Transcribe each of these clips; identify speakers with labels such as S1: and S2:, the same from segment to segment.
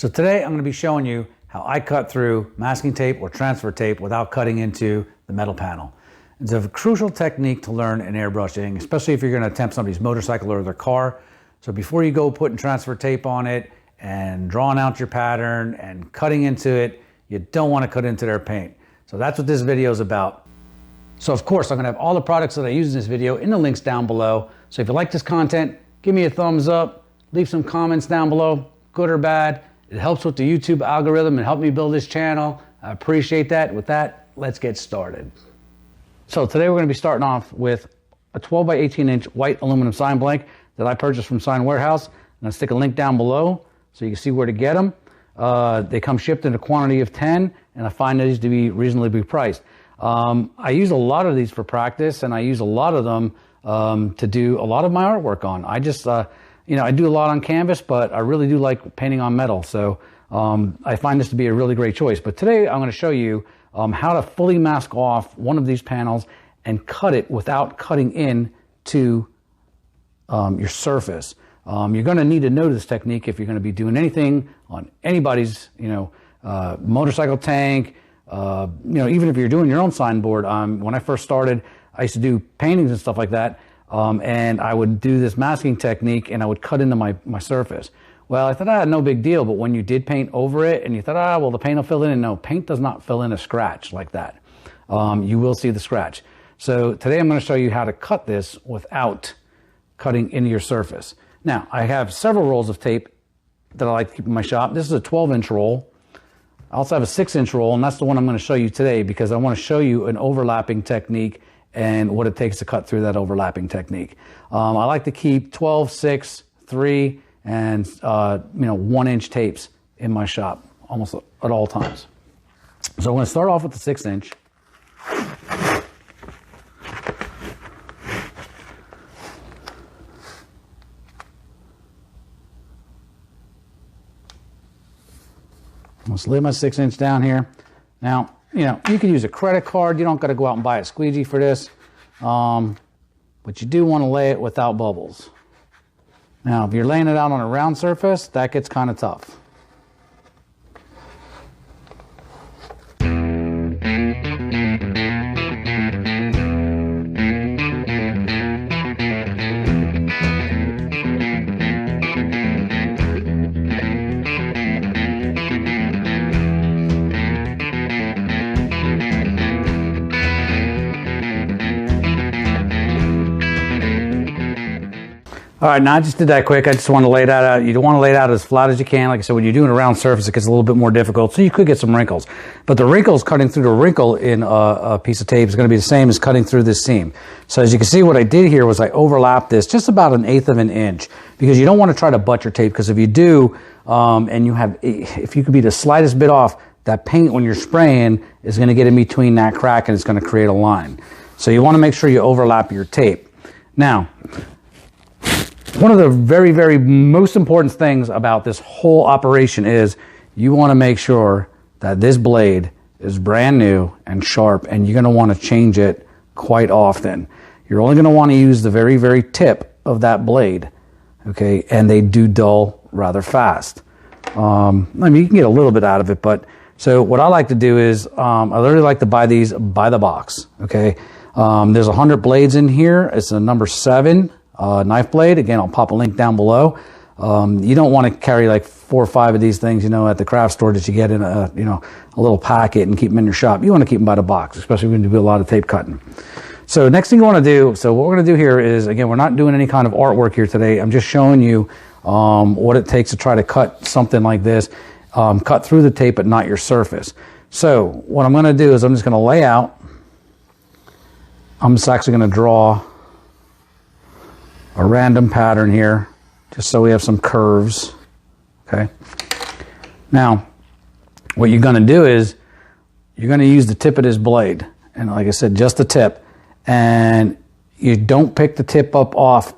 S1: So today I'm going to be showing you how I cut through masking tape or transfer tape without cutting into the metal panel. It's a crucial technique to learn in airbrushing, especially if you're going to attempt somebody's motorcycle or their car. So before you go putting transfer tape on it and drawing out your pattern and cutting into it, you don't want to cut into their paint. So that's what this video is about. So of course I'm going to have all the products that I use in this video in the links down below. So if you like this content, give me a thumbs up, leave some comments down below, good or bad. It helps with the YouTube algorithm and help me build this channel. I appreciate that. With that, let's get started. So today we're going to be starting off with a 12 by 18 inch white aluminum sign blank that I purchased from Sign Warehouse. I'm going to stick a link down below so you can see where to get them. They come shipped in a quantity of 10, and I find these to be reasonably priced. I use a lot of these for practice, and I use a lot of them to do a lot of my artwork on. I just, I do a lot on canvas, but I really do like painting on metal. So I find this to be a really great choice. But today I'm going to show you how to fully mask off one of these panels and cut it without cutting in to your surface. You're going to need to know this technique if you're going to be doing anything on anybody's, motorcycle tank. Even if you're doing your own signboard. When I first started, I used to do paintings and stuff like that. And I would do this masking technique and I would cut into my surface. Well, I thought, no big deal. But when you did paint over it and you thought, well, the paint will fill in. No, paint does not fill in a scratch like that. You will see the scratch. So today I'm going to show you how to cut this without cutting into your surface. Now, I have several rolls of tape that I like to keep in my shop. This is a 12-inch roll. I also have a 6-inch roll, and that's the one I'm going to show you today because I want to show you an overlapping technique and what it takes to cut through that overlapping technique. I like to keep 12, 6, 3, and 1-inch tapes in my shop almost at all times. So I'm going to start off with the 6-inch. Let's lay my 6-inch down here. Now, you can use a credit card. You don't got to go out and buy a squeegee for this. But you do want to lay it without bubbles. Now, if you're laying it out on a round surface, that gets kind of tough. All right, now I just did that quick. I just want to lay that out. You don't want to lay it out as flat as you can. Like I said, when you're doing a round surface, it gets a little bit more difficult. So you could get some wrinkles. But the wrinkles, cutting through the wrinkle in a piece of tape is going to be the same as cutting through this seam. So as you can see, what I did here was I overlapped this just about 1/8 of an inch because you don't want to try to butt your tape because if you do, if you could be the slightest bit off, that paint when you're spraying is going to get in between that crack and it's going to create a line. So you want to make sure you overlap your tape. Now, one of the very, very most important things about this whole operation is you want to make sure that this blade is brand new and sharp, and you're going to want to change it quite often. You're only going to want to use the very, very tip of that blade, okay? And they do dull rather fast. You can get a little bit out of it, but so what I like to do is I literally like to buy these by the box, okay? There's 100 blades in here. It's a number 7. Knife blade. Again, I'll pop a link down below. You don't want to carry like 4 or 5 of these things, at the craft store that you get in a little packet and keep them in your shop. You want to keep them by the box, especially when you do a lot of tape cutting. So next thing you want to do, so what we're going to do here is, again, we're not doing any kind of artwork here today. I'm just showing you what it takes to try to cut something like this, cut through the tape but not your surface. So what I'm going to do is I'm just going to lay out. I'm just actually going to draw a random pattern here, just so we have some curves, okay? Now, what you're going to do is you're going to use the tip of this blade, and like I said, just the tip, and you don't pick the tip up off,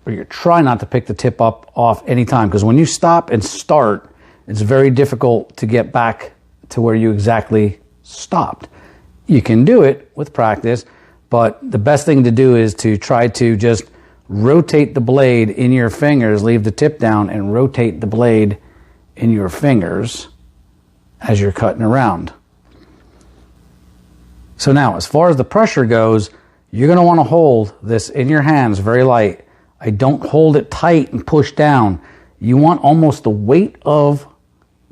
S1: or you try not to pick the tip up off anytime, because when you stop and start, it's very difficult to get back to where you exactly stopped. You can do it with practice, but the best thing to do is to try to just rotate the blade in your fingers, leave the tip down, and rotate the blade in your fingers as you're cutting around. So now, as far as the pressure goes, you're going to want to hold this in your hands very light. I don't hold it tight and push down. You want almost the weight of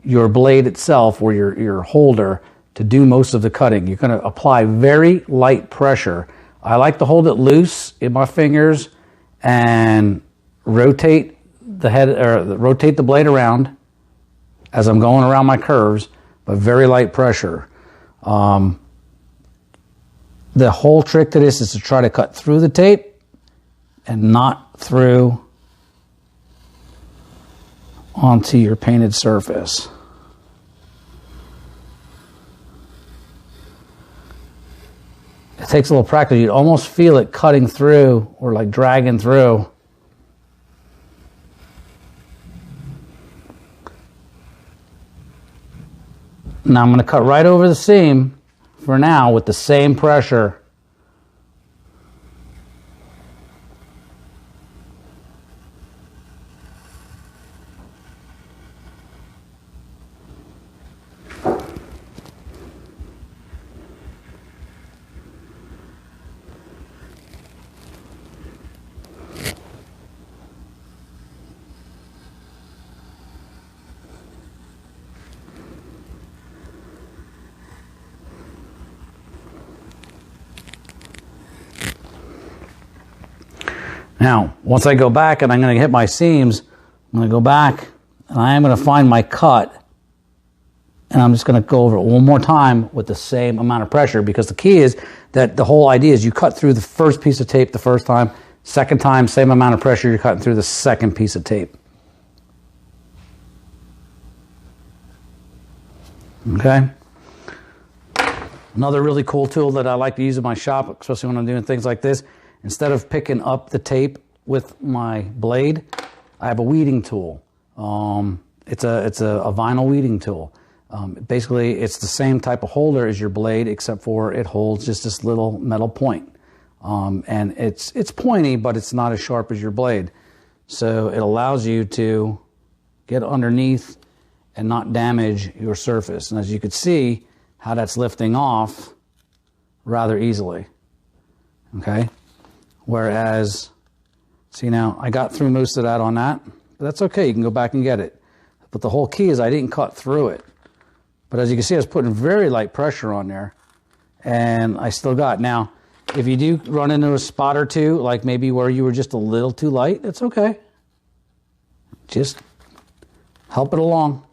S1: your blade itself, or your holder, to do most of the cutting. You're going to apply very light pressure. I like to hold it loose in my fingers and rotate the head, or rotate the blade around as I'm going around my curves, but very light pressure. The whole trick to this is to try to cut through the tape and not through onto your painted surface. It takes a little practice. You'd almost feel it cutting through or like dragging through. Now I'm going to cut right over the seam for now with the same pressure. Now, once I go back and I'm going to hit my seams, I'm going to go back and I am going to find my cut, and I'm just going to go over it one more time with the same amount of pressure, because the key is that the whole idea is you cut through the first piece of tape the first time, second time, same amount of pressure, you're cutting through the second piece of tape. Okay? Another really cool tool that I like to use in my shop, especially when I'm doing things like this, instead of picking up the tape with my blade, I have a weeding tool. It's a vinyl weeding tool. Basically, it's the same type of holder as your blade, except for it holds just this little metal point. And it's pointy, but it's not as sharp as your blade. So it allows you to get underneath and not damage your surface. And as you can see, how that's lifting off rather easily. Okay? Whereas, see now, I got through most of that on that, but that's okay, you can go back and get it. But the whole key is I didn't cut through it. But as you can see, I was putting very light pressure on there, and I still got. Now, if you do run into a spot or two, like maybe where you were just a little too light, it's okay. Just help it along.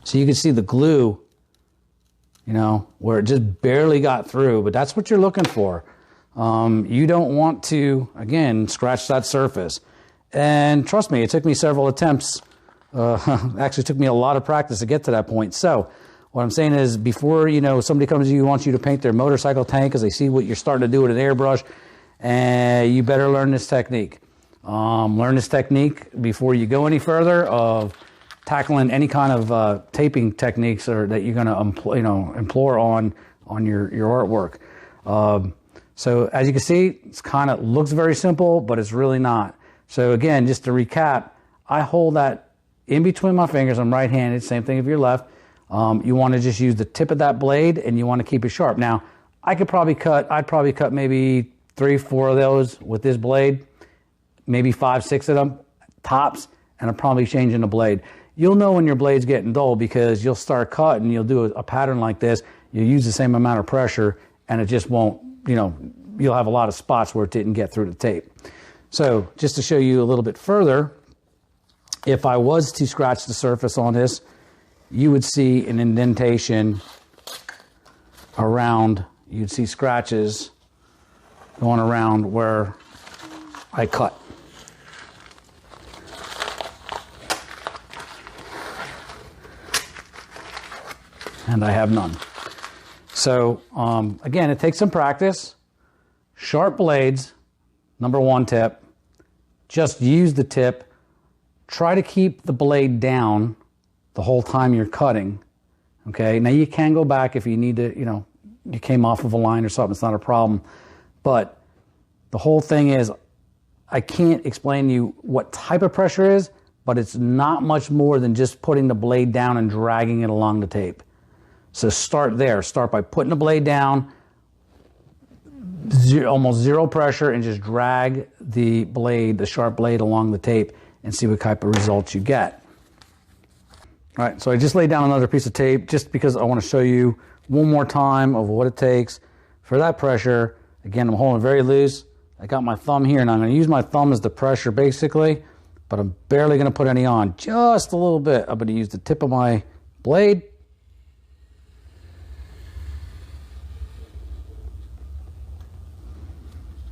S1: So you can see the glue, you know, where it just barely got through, but that's what you're looking for. You don't want to, again, scratch that surface. And trust me, it took me several attempts. Actually took me a lot of practice to get to that point. So what I'm saying is, before, you know, somebody comes to you and wants you to paint their motorcycle tank because they see what you're starting to do with an airbrush, and you better learn this technique. Learn this technique before you go any further of tackling any kind of taping techniques or that you're going to employ on your artwork. So as you can see, it's kind of looks very simple, but it's really not. So again, just to recap, I hold that in between my fingers. I'm right-handed, same thing if you're left. You want to just use the tip of that blade, and you want to keep it sharp. Now, I'd probably cut maybe 3-4 of those with this blade, maybe 5-6 of them tops, and I'm probably changing the blade. You'll know when your blade's getting dull because you'll start cutting, you'll do a pattern like this, you'll use the same amount of pressure, and it just won't, you know, you'll have a lot of spots where it didn't get through the tape. So just to show you a little bit further, if I was to scratch the surface on this, you would see an indentation around, you'd see scratches going around where I cut. And I have none. So again, it takes some practice. Sharp blades, number one tip. Just use the tip. Try to keep the blade down the whole time you're cutting. Okay, now you can go back if you need to, you know, you came off of a line or something, it's not a problem. But the whole thing is, I can't explain to you what type of pressure is, but it's not much more than just putting the blade down and dragging it along the tape. So start there. Start by putting the blade down, almost zero pressure, and just drag the blade, the sharp blade, along the tape and see what type of results you get. All right, so I just laid down another piece of tape just because I want to show you one more time of what it takes for that pressure. Again, I'm holding it very loose. I got my thumb here, and I'm going to use my thumb as the pressure basically, but I'm barely going to put any on, just a little bit. I'm going to use the tip of my blade.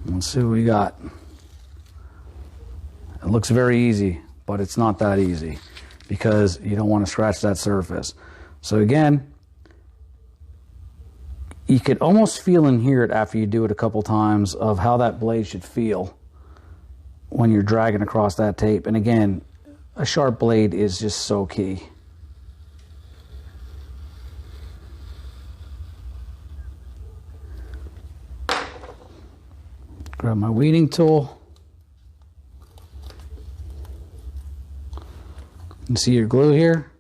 S1: Let's see what we got. It looks very easy, but it's not that easy because you don't want to scratch that surface. So again, you could almost feel and hear it after you do it a couple times of how that blade should feel when you're dragging across that tape. And again, a sharp blade is just so key. Grab my weeding tool. You see your glue here?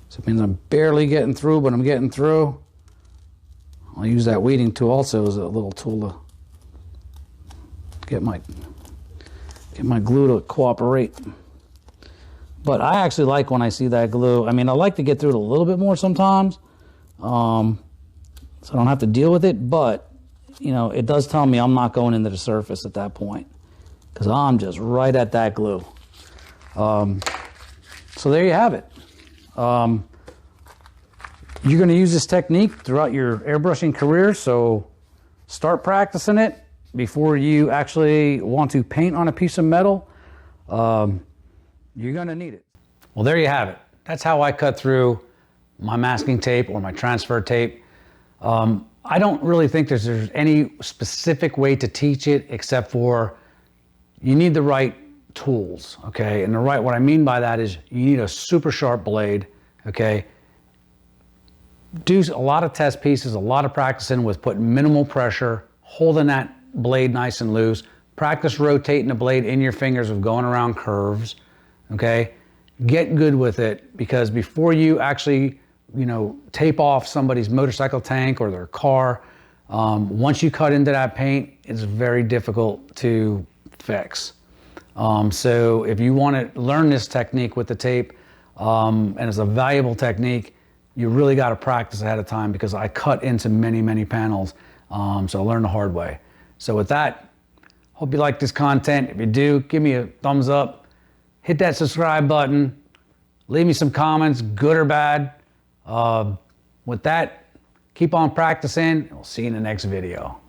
S1: So it means I'm barely getting through, but I'm getting through. I'll use that weeding tool also as a little tool to get my glue to cooperate. But I actually like when I see that glue. I mean, I like to get through it a little bit more sometimes, so I don't have to deal with it, but you know, it does tell me I'm not going into the surface at that point because I'm just right at that glue. So there you have it. You're going to use this technique throughout your airbrushing career, so start practicing it before you actually want to paint on a piece of metal. You're going to need it. Well, there you have it. That's how I cut through my masking tape or my transfer tape. I don't really think there's any specific way to teach it except for you need the right tools, okay? And what I mean by that is you need a super sharp blade, okay? Do a lot of test pieces, a lot of practicing with putting minimal pressure, holding that blade nice and loose. Practice rotating the blade in your fingers of going around curves, okay? Get good with it because before you actually, you know, tape off somebody's motorcycle tank or their car, once you cut into that paint, it's very difficult to fix. So if you want to learn this technique with the tape, and it's a valuable technique, you really got to practice ahead of time because I cut into many, many panels. So I learned the hard way. So with that, hope you like this content. If you do, give me a thumbs up, hit that subscribe button, leave me some comments, good or bad. With that, keep on practicing, and we'll see you in the next video.